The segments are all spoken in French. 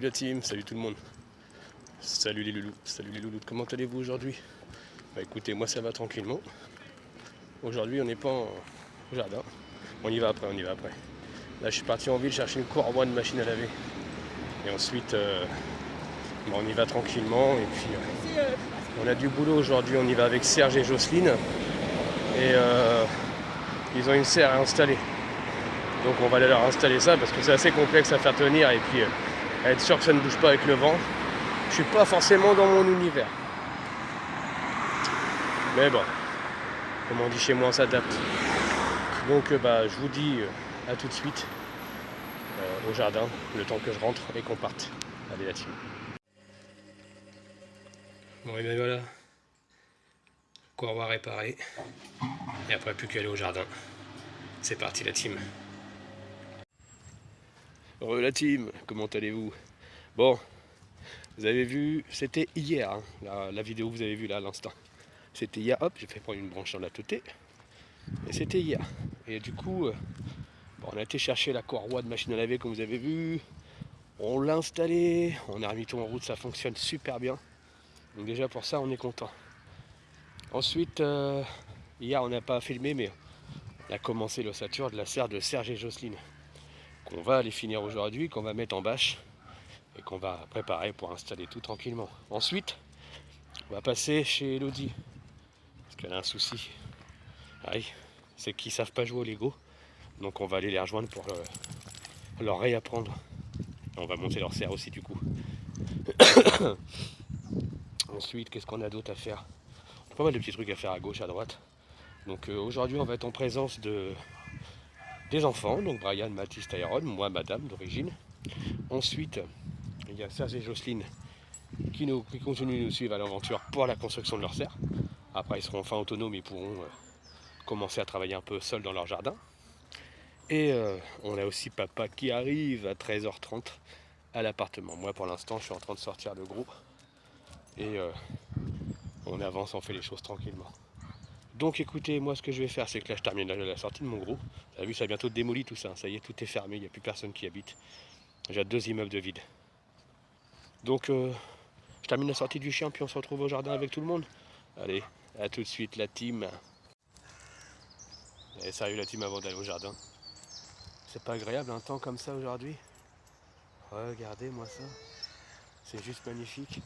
la team, salut tout le monde. Salut les loulous, comment allez-vous aujourd'hui? Bah écoutez, moi ça va tranquillement. Aujourd'hui on n'est pas au jardin. On y va après. Là je suis parti en ville chercher une courroie de machine à laver. Et ensuite on y va tranquillement. Et puis on a du boulot aujourd'hui, on y va avec Serge et Jocelyne. Et ils ont une serre à installer. Donc on va aller leur installer ça parce que c'est assez complexe à faire tenir et puis être sûr que ça ne bouge pas avec le vent. Je suis pas forcément dans mon univers. Mais bon, comme on dit chez moi, on s'adapte. Donc je vous dis à tout de suite au jardin, le temps que je rentre et qu'on parte. Allez la team. Bon et bien voilà, courroie réparée. Et après plus qu'à aller au jardin. C'est parti la team. La team, comment allez-vous? Bon, vous avez vu, c'était hier, hein, la vidéo que vous avez vue là à l'instant. C'était hier, hop, j'ai fait prendre une branche dans la teuté. Et c'était hier. Et du coup, on a été chercher la courroie de machine à laver comme vous avez vu. On l'a installée, on a remis tout en route, ça fonctionne super bien. Donc déjà pour ça, on est content. Ensuite, hier on n'a pas filmé, mais on a commencé l'ossature de la serre de Serge et Jocelyne. Qu'on va aller finir aujourd'hui, qu'on va mettre en bâche et qu'on va préparer pour installer tout tranquillement. Ensuite, on va passer chez Elodie parce qu'elle a un souci. Oui, c'est qu'ils ne savent pas jouer au Lego. Donc on va aller les rejoindre pour leur réapprendre. On va monter leur serre aussi du coup. Ensuite, qu'est-ce qu'on a d'autre à faire? Pas mal de petits trucs à faire à gauche, à droite. Donc aujourd'hui, on va être en présence des enfants, donc Brian, Mathis, Tyrone, moi, madame d'origine. Ensuite, il y a Serge et Jocelyne qui continuent de nous suivre à l'aventure pour la construction de leur serre. Après, ils seront enfin autonomes et pourront commencer à travailler un peu seuls dans leur jardin. Et on a aussi papa qui arrive à 13h30 à l'appartement. Moi, pour l'instant, je suis en train de sortir le gros. Et on avance, on fait les choses tranquillement. Donc écoutez, moi ce que je vais faire, c'est que là je termine la sortie de mon gros. Vous avez vu, ça a bientôt démoli tout ça, ça y est, tout est fermé, il n'y a plus personne qui habite. J'ai 2 immeubles de vide. Donc je termine la sortie du chien, puis on se retrouve au jardin avec tout le monde. Allez, à tout de suite la team. Et sérieux la team avant d'aller au jardin. C'est pas agréable un temps comme ça aujourd'hui? Regardez-moi ça. C'est juste magnifique.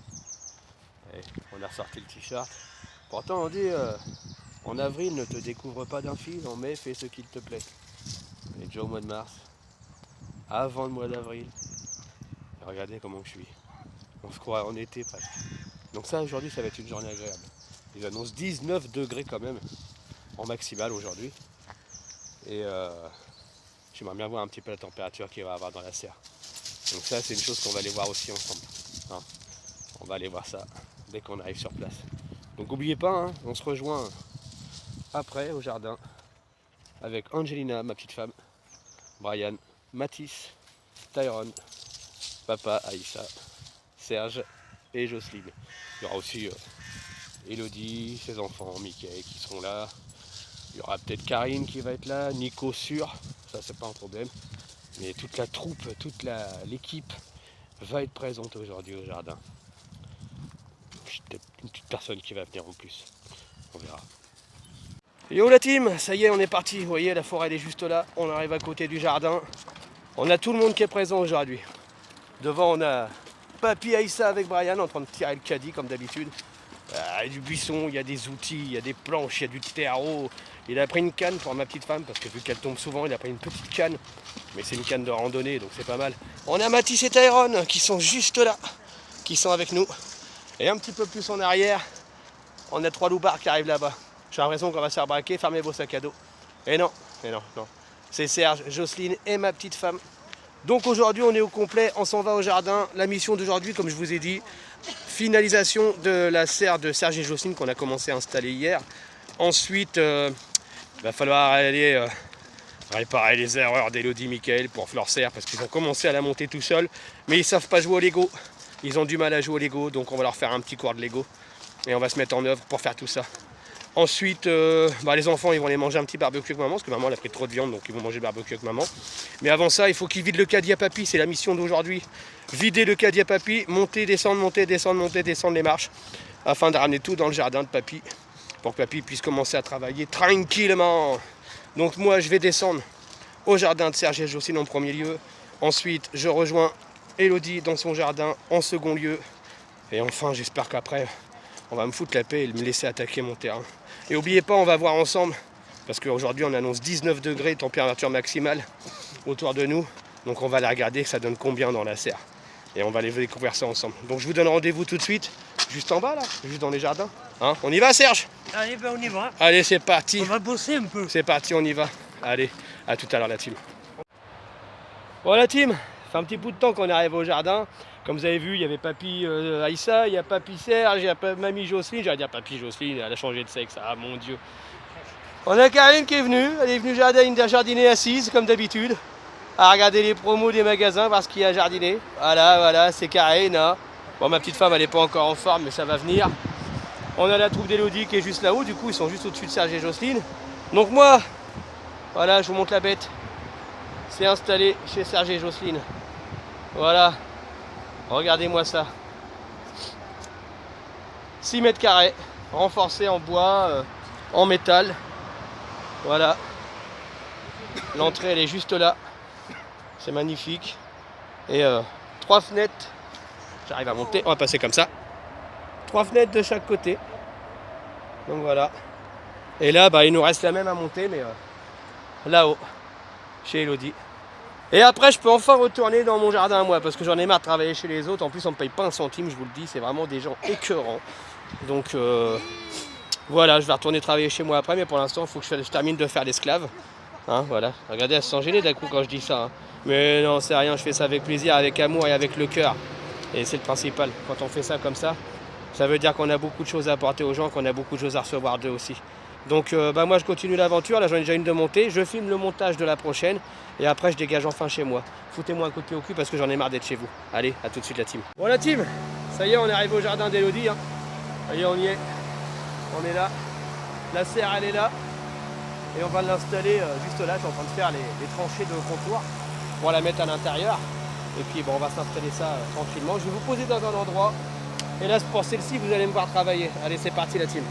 Allez, on a ressorti le t-shirt. Pourtant on dit... en avril, ne te découvre pas d'un fil, en mai, fais ce qu'il te plaît. On est déjà au mois de mars, avant le mois d'avril. Regardez comment je suis. On se croit en été presque. Donc ça, aujourd'hui, ça va être une journée agréable. Ils annoncent 19 degrés quand même, en maximal aujourd'hui. Et j'aimerais bien voir un petit peu la température qu'il va y avoir dans la serre. Donc ça, c'est une chose qu'on va aller voir aussi ensemble. Hein, on va aller voir ça dès qu'on arrive sur place. Donc n'oubliez pas, hein, on se rejoint après au jardin avec Angelina, ma petite femme, Brian, Mathis, Tyrone, papa, Aïssa, Serge et Jocelyne. Il y aura aussi Elodie, ses enfants, Mickey qui seront là. Il y aura peut-être Karine qui va être là, Nico sûr, ça c'est pas un problème. Mais toute la troupe, toute l'équipe va être présente aujourd'hui au jardin. Une petite personne qui va venir en plus, on verra. Yo la team, ça y est, on est parti. Vous voyez, la forêt elle est juste là. On arrive à côté du jardin. On a tout le monde qui est présent aujourd'hui. Devant, on a Papy Aïssa avec Brian en train de tirer le caddie comme d'habitude. Il y a du buisson, il y a des outils, il y a des planches, il y a du terreau. Il a pris une canne pour ma petite femme parce que vu qu'elle tombe souvent, il a pris une petite canne. Mais c'est une canne de randonnée, donc c'est pas mal. On a Mathis et Tyrone qui sont juste là, qui sont avec nous. Et un petit peu plus en arrière, on a 3 loupards qui arrivent là-bas. J'ai l'impression qu'on va se faire braquer, fermez vos sacs à dos. Et non. C'est Serge, Jocelyne et ma petite femme. Donc aujourd'hui on est au complet, on s'en va au jardin. La mission d'aujourd'hui, comme je vous ai dit, finalisation de la serre de Serge et Jocelyne qu'on a commencé à installer hier. Ensuite, il va falloir aller réparer les erreurs d'Elodie, Michael pour leur serre parce qu'ils ont commencé à la monter tout seuls. Mais ils ne savent pas jouer au Lego. Ils ont du mal à jouer au Lego, donc on va leur faire un petit cours de Lego. Et on va se mettre en œuvre pour faire tout ça. Ensuite, les enfants ils vont aller manger un petit barbecue avec maman, parce que maman elle a pris trop de viande, donc ils vont manger le barbecue avec maman. Mais avant ça, il faut qu'ils vident le caddie à papy, c'est la mission d'aujourd'hui. Vider le caddie à papy, monter, descendre les marches, afin de ramener tout dans le jardin de papy, pour que papy puisse commencer à travailler tranquillement. Donc moi je vais descendre au jardin de Serge et Jocelyne en premier lieu. Ensuite, je rejoins Elodie dans son jardin en second lieu. Et enfin, j'espère qu'après, on va me foutre la paix et me laisser attaquer mon terrain. Et n'oubliez pas, on va voir ensemble, parce qu'aujourd'hui on annonce 19 degrés, température maximale autour de nous. Donc on va aller regarder que ça donne combien dans la serre. Et on va aller découvrir ça ensemble. Donc je vous donne rendez-vous tout de suite, juste en bas là, juste dans les jardins. Hein, on y va Serge? Allez, ben on y va. Allez, c'est parti. On va bosser un peu. C'est parti, on y va. Allez, à tout à l'heure la team. Bon la team, ça fait un petit bout de temps qu'on est arrivé au jardin. Comme vous avez vu, il y avait papy Aïssa, il y a papy Serge, il y a mamie Jocelyne. J'allais dire papy Jocelyne, elle a changé de sexe, ah mon Dieu. On a Karine qui est venue, elle est venue jardiner assise comme d'habitude, à regarder les promos des magasins, voir ce qu'il y a à jardiner. Voilà, c'est Karine. Hein. Bon, ma petite femme, elle n'est pas encore en forme, mais ça va venir. On a la troupe d'Elodie qui est juste là-haut, du coup, ils sont juste au-dessus de Serge et Jocelyne. Donc moi, voilà, je vous montre la bête. C'est installé chez Serge et Jocelyne. Voilà. Regardez-moi ça. 6 mètres carrés, renforcé en bois, en métal. Voilà. L'entrée, elle est juste là. C'est magnifique. Et 3 fenêtres. J'arrive à monter. On va passer comme ça. 3 fenêtres de chaque côté. Donc voilà. Et là, il nous reste la même à monter, mais là-haut, chez Elodie. Et après, je peux enfin retourner dans mon jardin à moi, parce que j'en ai marre de travailler chez les autres. En plus, on ne me paye pas un centime, je vous le dis, c'est vraiment des gens écœurants. Donc voilà, je vais retourner travailler chez moi après, mais pour l'instant, il faut que je termine de faire l'esclave. Hein, voilà, regardez, elle se sent gênée d'un coup quand je dis ça. Hein. Mais non, c'est rien, je fais ça avec plaisir, avec amour et avec le cœur. Et c'est le principal. Quand on fait ça comme ça veut dire qu'on a beaucoup de choses à apporter aux gens, qu'on a beaucoup de choses à recevoir d'eux aussi. Donc moi je continue l'aventure, là j'en ai déjà une de montée, je filme le montage de la prochaine et après je dégage enfin chez moi. Foutez-moi un coup de pied au cul parce que j'en ai marre d'être chez vous. Allez, à tout de suite la team. Bon la team, ça y est, on est arrivé au jardin d'Elodie. Hein. Ça y est, on y est. On est là. La serre elle est là. Et on va l'installer juste là, je suis en train de faire les tranchées de contour pour la mettre à l'intérieur. Et puis on va s'installer ça tranquillement. Je vais vous poser dans un endroit. Et là pour celle-ci, vous allez me voir travailler. Allez, c'est parti la team.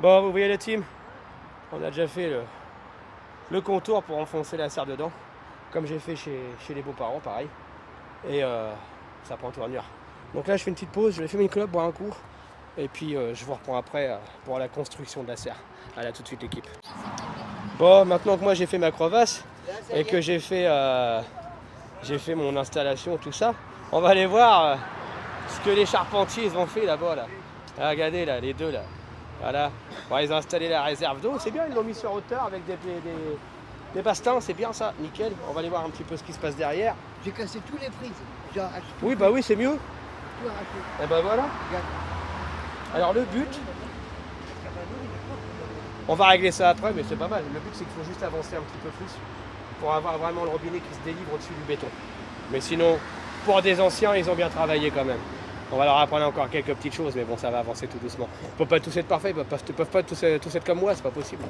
Bon, vous voyez la team, on a déjà fait le contour pour enfoncer la serre dedans, comme j'ai fait chez les beaux-parents, pareil. Et ça prend tournure. Donc là, je fais une petite pause, je vais fumer une clope, boire un coup, et puis je vous reprends après pour la construction de la serre. Allez, à tout de suite l'équipe. Bon, maintenant que moi j'ai fait ma crevasse et que j'ai fait mon installation, tout ça, on va aller voir ce que les charpentiers ils ont fait là-bas là. Ah, regardez là, les deux là. Voilà. Bon, ils ont installé la réserve d'eau, c'est bien, ils l'ont mis sur hauteur avec des bastins, c'est bien ça, nickel. On va aller voir un petit peu ce qui se passe derrière. J'ai cassé tous les prises. J'ai arraché tout. Oui, bah oui, c'est mieux. Tout arraché. Et ben voilà. Regarde. Alors le but, on va régler ça après, mais c'est pas mal. Le but c'est qu'il faut juste avancer un petit peu plus pour avoir vraiment le robinet qui se délivre au-dessus du béton. Mais sinon, pour des anciens, ils ont bien travaillé quand même. On va leur apprendre encore quelques petites choses, mais bon, ça va avancer tout doucement. Ils ne peuvent pas tous être parfaits, ils ne peuvent pas tous être comme moi, c'est pas possible.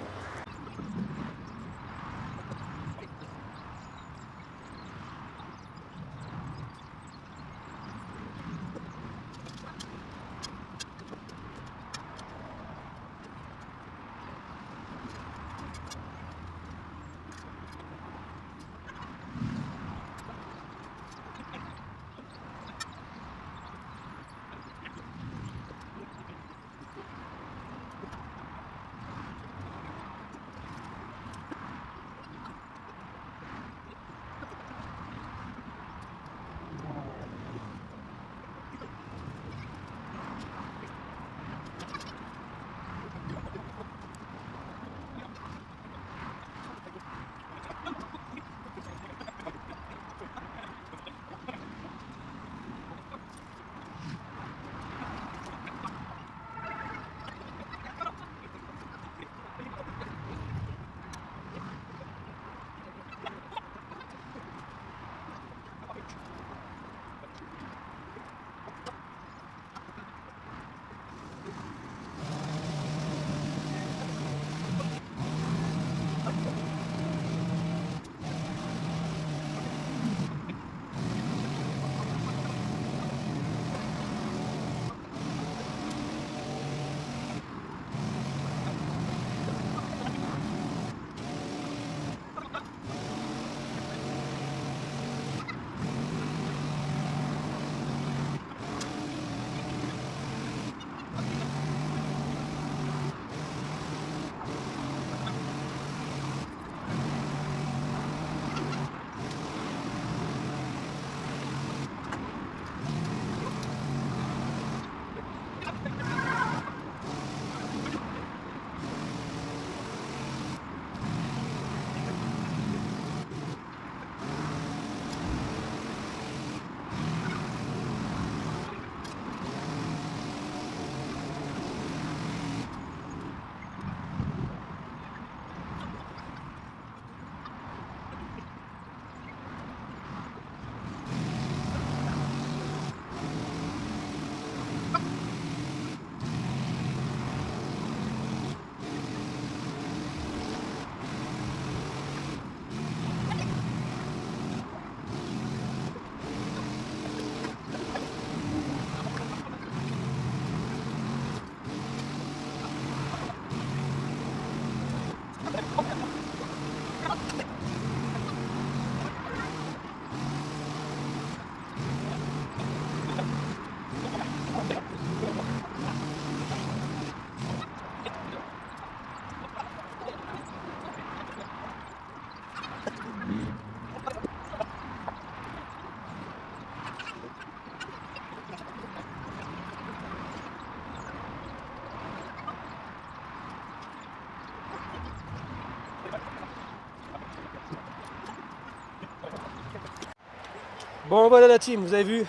Bon voilà la team, vous avez vu.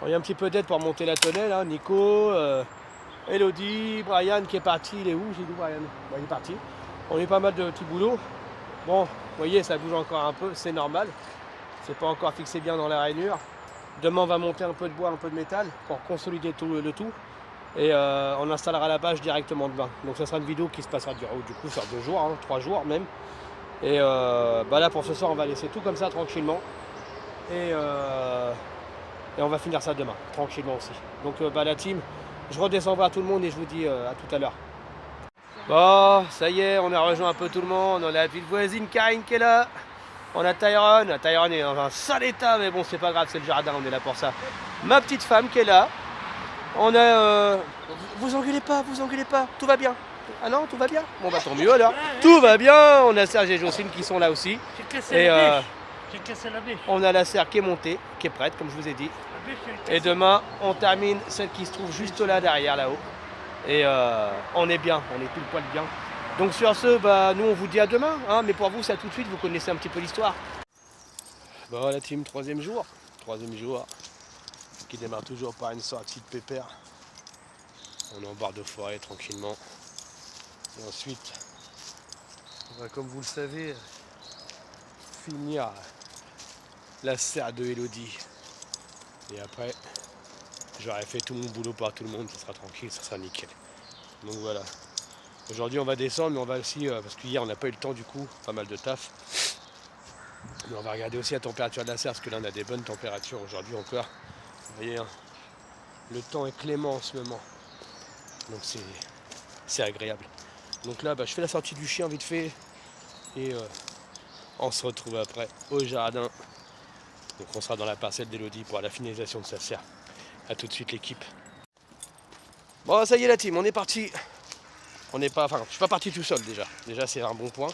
Il y a un petit peu d'aide pour monter la tonnelle, hein. Nico, Elodie, Brian qui est parti, il est où? J'ai dit Brian, bon, il est parti. On a eu pas mal de petits boulots. Bon, vous voyez, ça bouge encore un peu, c'est normal. C'est pas encore fixé bien dans la rainure. Demain, on va monter un peu de bois, un peu de métal pour consolider le tout. Et on installera la bâche directement demain. Donc ça sera une vidéo qui se passera du coup sur 2 jours, hein, 3 jours même. Et bah là pour ce soir on va laisser tout comme ça tranquillement. Et on va finir ça demain, tranquillement aussi. Donc bah la team, je redescendrai à tout le monde et je vous dis à tout à l'heure. Bon, ça y est, on a rejoint un peu tout le monde. On a la ville voisine Karine qui est là. On a Tyrone. Tyrone est dans un sale état, mais bon c'est pas grave, c'est le jardin, on est là pour ça. Ma petite femme qui est là. On a... Vous engueulez pas, tout va bien. Ah non, tout va bien? Bon bah tant mieux alors. Tout va bien. On a Serge et Jocelyne qui sont là aussi. J'ai cassé la bêche. J'ai cassé la bêche. On a la serre qui est montée, qui est prête, comme je vous ai dit. Et demain, on termine celle qui se trouve juste là derrière, là-haut. Et on est bien, on est tout le poil bien. Donc sur ce, bah, nous on vous dit à demain. Hein, mais pour vous, ça tout de suite, vous connaissez un petit peu l'histoire. Bon la team, troisième jour. Qui démarre toujours par une sortie de pépère. On est en barre de forêt tranquillement. Et ensuite, on va, comme vous le savez, finir la serre de Elodie. Et après, j'aurai fait tout mon boulot par tout le monde, ça sera tranquille, ça sera nickel. Donc voilà. Aujourd'hui on va descendre, mais on va aussi, parce qu'hier on n'a pas eu le temps du coup, pas mal de taf. Mais on va regarder aussi la température de la serre, parce que là on a des bonnes températures aujourd'hui encore. Vous voyez, hein, le temps est clément en ce moment. Donc c'est agréable. Donc là, bah, je fais la sortie du chien vite fait. Et on se retrouve après au jardin. Donc on sera dans la parcelle d'Elodie pour la finalisation de sa serre. A tout de suite l'équipe. Bon ça y est la team, on est parti. Je suis pas parti tout seul déjà. Déjà c'est un bon point.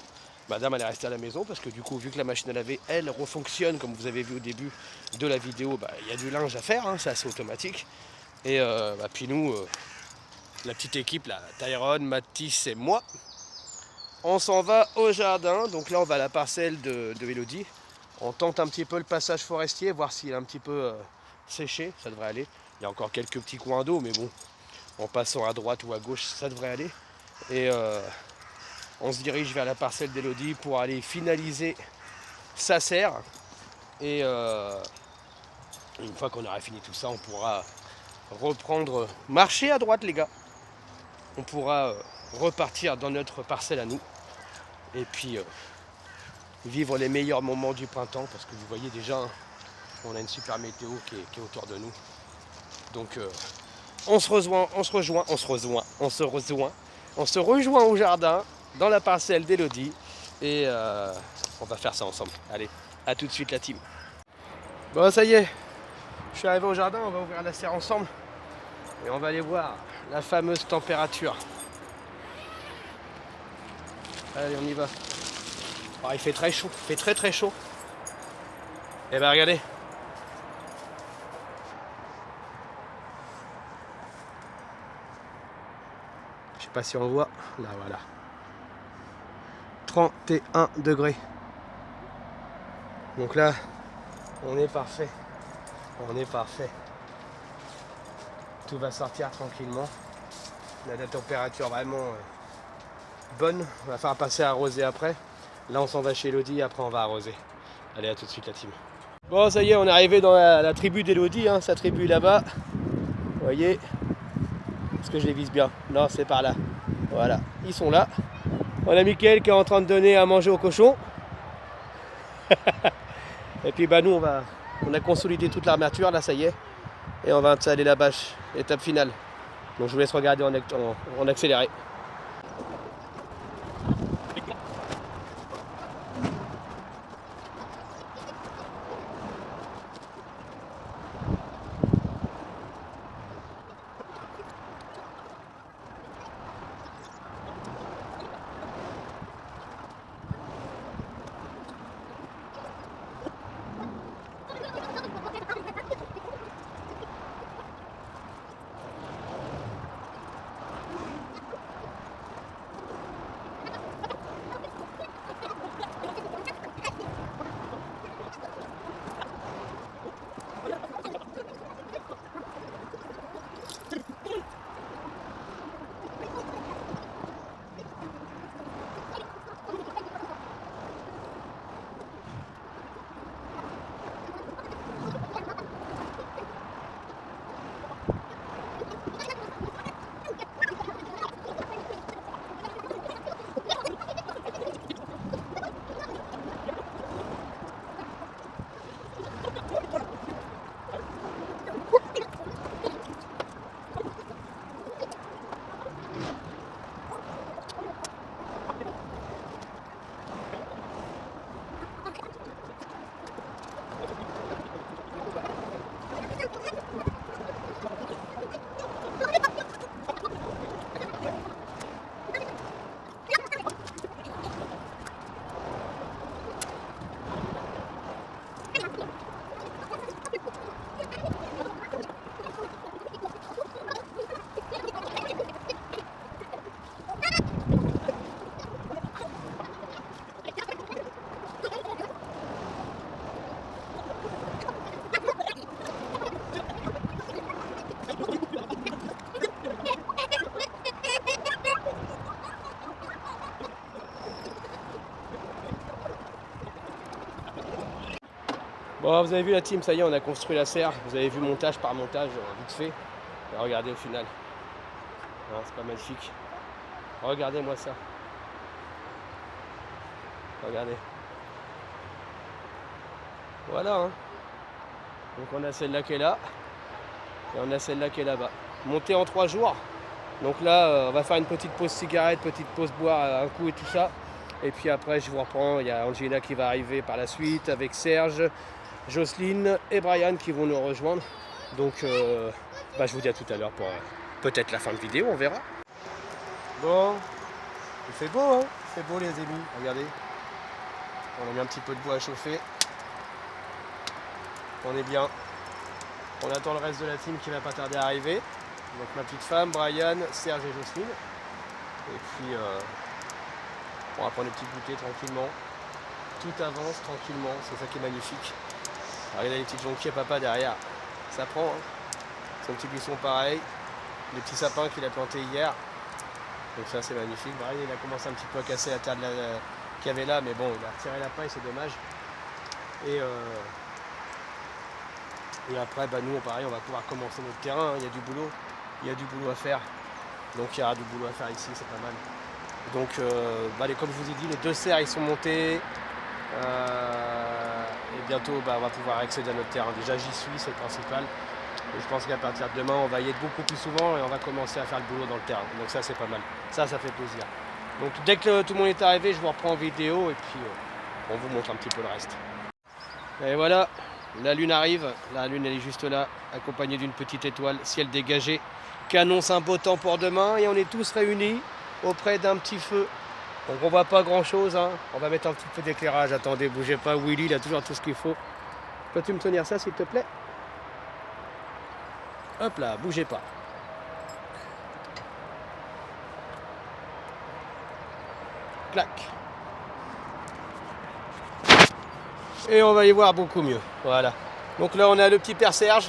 Madame elle est restée à la maison parce que du coup vu que la machine à laver elle refonctionne comme vous avez vu au début de la vidéo, bah, y a du linge à faire, hein, c'est assez automatique. Et bah, puis nous, la petite équipe, là, Tyrone, Mathis et moi, on s'en va au jardin. Donc là on va à la parcelle de Elodie. On tente un petit peu le passage forestier, voir s'il est un petit peu séché, ça devrait aller. Il y a encore quelques petits coins d'eau, mais bon, en passant à droite ou à gauche, ça devrait aller. Et on se dirige vers la parcelle d'Elodie pour aller finaliser sa serre. Et une fois qu'on aura fini tout ça, on pourra reprendre, marcher à droite les gars. On pourra repartir dans notre parcelle à nous. Et puis vivre les meilleurs moments du printemps, parce que vous voyez déjà, hein, on a une super météo qui est autour de nous. Donc on se rejoint au jardin, dans la parcelle d'Elodie, et on va faire ça ensemble. Allez, à tout de suite la team. Bon ça y est, je suis arrivé au jardin, on va ouvrir la serre ensemble, et on va aller voir la fameuse température. Allez, on y va. Oh, il fait très chaud, il fait très très chaud. Et ben regardez. Je sais pas si on voit. Là voilà. 31 degrés. Donc là, on est parfait. On est parfait. Tout va sortir tranquillement. On a la température vraiment bonne. On va faire passer à arroser après. Là on s'en va chez Elodie, après on va arroser. Allez, à tout de suite la team. Bon ça y est, on est arrivé dans la tribu d'Elodie, hein, sa tribu là-bas. Vous voyez? Est-ce que je les vise bien? Non, c'est par là. Voilà, ils sont là. On a Mickaël qui est en train de donner à manger aux cochons. Et puis bah nous on a consolidé toute l'armature, là ça y est. Et on va installer la bâche, étape finale. Donc je vous laisse regarder en accéléré. Bon, vous avez vu la team, ça y est, on a construit la serre. Vous avez vu montage par montage, vite fait. Et regardez au final. Hein, c'est pas magnifique. Regardez-moi ça. Regardez. Voilà. Hein. Donc on a celle-là qui est là. Et on a celle-là qui est là-bas. Montée en 3 jours. Donc là, on va faire une petite pause cigarette, petite pause boire un coup et tout ça. Et puis après, je vous reprends. Il y a Angelina qui va arriver par la suite avec Serge, Jocelyne et Brian qui vont nous rejoindre. Donc, je vous dis à tout à l'heure pour peut-être la fin de vidéo, on verra. Bon, il fait beau, hein? Il fait beau, les amis. Regardez. On a mis un petit peu de bois à chauffer. On est bien. On attend le reste de la team qui va pas tarder à arriver. Donc ma petite femme, Brian, Serge et Jocelyne. Et puis on va prendre des petites bouteilles tranquillement. Tout avance tranquillement, c'est ça qui est magnifique. Regardez les petites jonquiers à papa derrière. Ça prend, hein. Son petit buisson pareil. Les petits sapins qu'il a plantés hier. Donc ça c'est magnifique. Brian il a commencé un petit peu à casser la terre qu'il y avait là, mais bon il a retiré la paille, c'est dommage. Et après, nous, pareil, on va pouvoir commencer notre terrain. Il y a du boulot. Il y a du boulot à faire. Donc, il y aura du boulot à faire ici, c'est pas mal. Donc, comme je vous ai dit, les 2 serres, ils sont montés. Et bientôt, on va pouvoir accéder à notre terrain. Déjà, j'y suis, c'est le principal. Et je pense qu'à partir de demain, on va y être beaucoup plus souvent et on va commencer à faire le boulot dans le terrain. Donc ça, c'est pas mal. Ça fait plaisir. Donc, dès que tout le monde est arrivé, je vous reprends en vidéo et puis on vous montre un petit peu le reste. Et voilà. La lune arrive, la lune elle est juste là, accompagnée d'une petite étoile, ciel dégagé, qui annonce un beau temps pour demain et on est tous réunis auprès d'un petit feu. Donc on voit pas grand chose, hein. On va mettre un petit peu d'éclairage, attendez, bougez pas, Willy il a toujours tout ce qu'il faut. Peux-tu me tenir ça s'il te plaît? Hop là, bougez pas. Clac. Et on va y voir beaucoup mieux. Voilà. Donc là, on a le petit père Serge.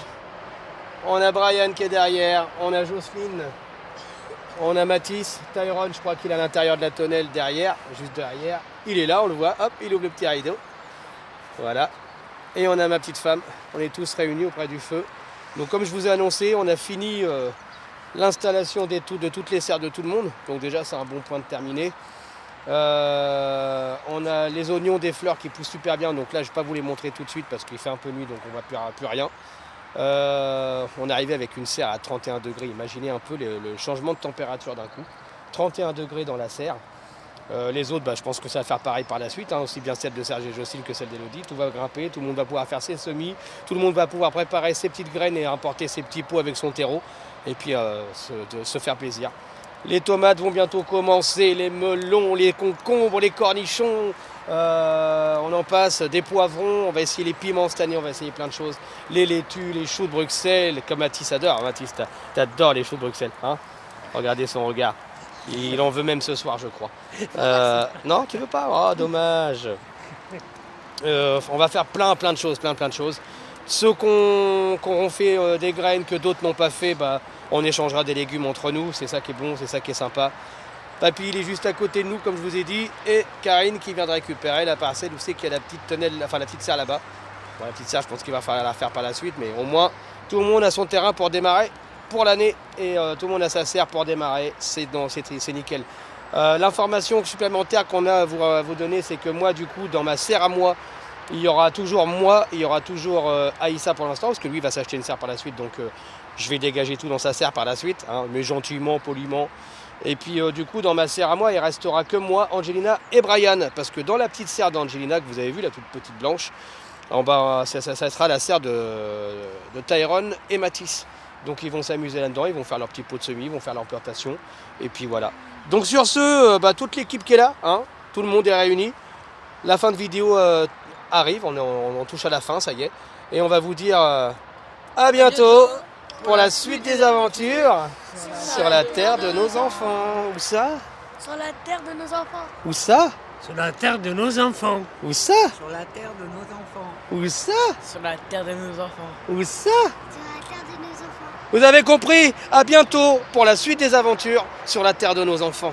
On a Brian qui est derrière. On a Jocelyne. On a Mathis. Tyrone, je crois qu'il est à l'intérieur de la tonnelle derrière. Juste derrière. Il est là, on le voit. Hop, il ouvre le petit rideau. Voilà. Et on a ma petite femme. On est tous réunis auprès du feu. Donc comme je vous ai annoncé, on a fini l'installation de toutes les serres de tout le monde. Donc déjà, c'est un bon point de terminer. On a les oignons, des fleurs qui poussent super bien, donc là je ne vais pas vous les montrer tout de suite parce qu'il fait un peu nuit, donc on ne voit plus rien. On est arrivé avec une serre à 31 degrés, imaginez un peu le changement de température d'un coup. 31 degrés dans la serre. Les autres, je pense que ça va faire pareil par la suite, hein, aussi bien celle de Serge et Jocelyne que celle d'Elodie. Tout va grimper, tout le monde va pouvoir faire ses semis, tout le monde va pouvoir préparer ses petites graines et importer ses petits pots avec son terreau, et puis se faire plaisir. Les tomates vont bientôt commencer, les melons, les concombres, les cornichons, on en passe, des poivrons, on va essayer les piments cette année, on va essayer plein de choses. Les laitues, les choux de Bruxelles, comme Mathis adore. Mathis, t'adores les choux de Bruxelles, hein? Regardez son regard. Il en veut même ce soir, je crois. Non, tu veux pas? Oh, dommage. On va faire plein de choses, Ceux qui auront fait des graines que d'autres n'ont pas fait, on échangera des légumes entre nous, c'est ça qui est bon, c'est ça qui est sympa. Papy, il est juste à côté de nous, comme je vous ai dit, et Karine qui vient de récupérer la parcelle, vous savez qu'il y a la petite tonnelle, enfin la petite serre là-bas. Bon, la petite serre, je pense qu'il va falloir la faire par la suite, mais au moins, tout le monde a son terrain pour démarrer pour l'année, et tout le monde a sa serre pour démarrer, c'est nickel. L'information supplémentaire qu'on a à vous donner, c'est que moi, du coup, dans ma serre à moi, il y aura toujours moi, il y aura toujours Aïssa pour l'instant, parce que lui va s'acheter une serre par la suite, donc je vais dégager tout dans sa serre par la suite, hein, mais gentiment, poliment. Et puis du coup, dans ma serre à moi, il restera que moi, Angelina et Brian, parce que dans la petite serre d'Angelina, que vous avez vu, la toute petite blanche, en bas, ça sera la serre de Tyrone et Mathis. Donc ils vont s'amuser là-dedans, ils vont faire leur petit pot de semis, ils vont faire leur plantation, et puis voilà. Donc sur ce, toute l'équipe qui est là, hein, tout le monde est réuni. La fin de vidéo arrive, on touche à la fin, ça y est. Et on va vous dire à bientôt pour la suite des aventures sur la terre de nos enfants. Où ça? Sur la terre de nos enfants. Où ça? Sur la terre de nos enfants. Où ça? Sur la terre de nos enfants. Où ça? Sur la terre de nos enfants. Où ça? Sur la terre de nos enfants. Vous avez compris? À bientôt pour la suite des aventures sur la terre de nos enfants.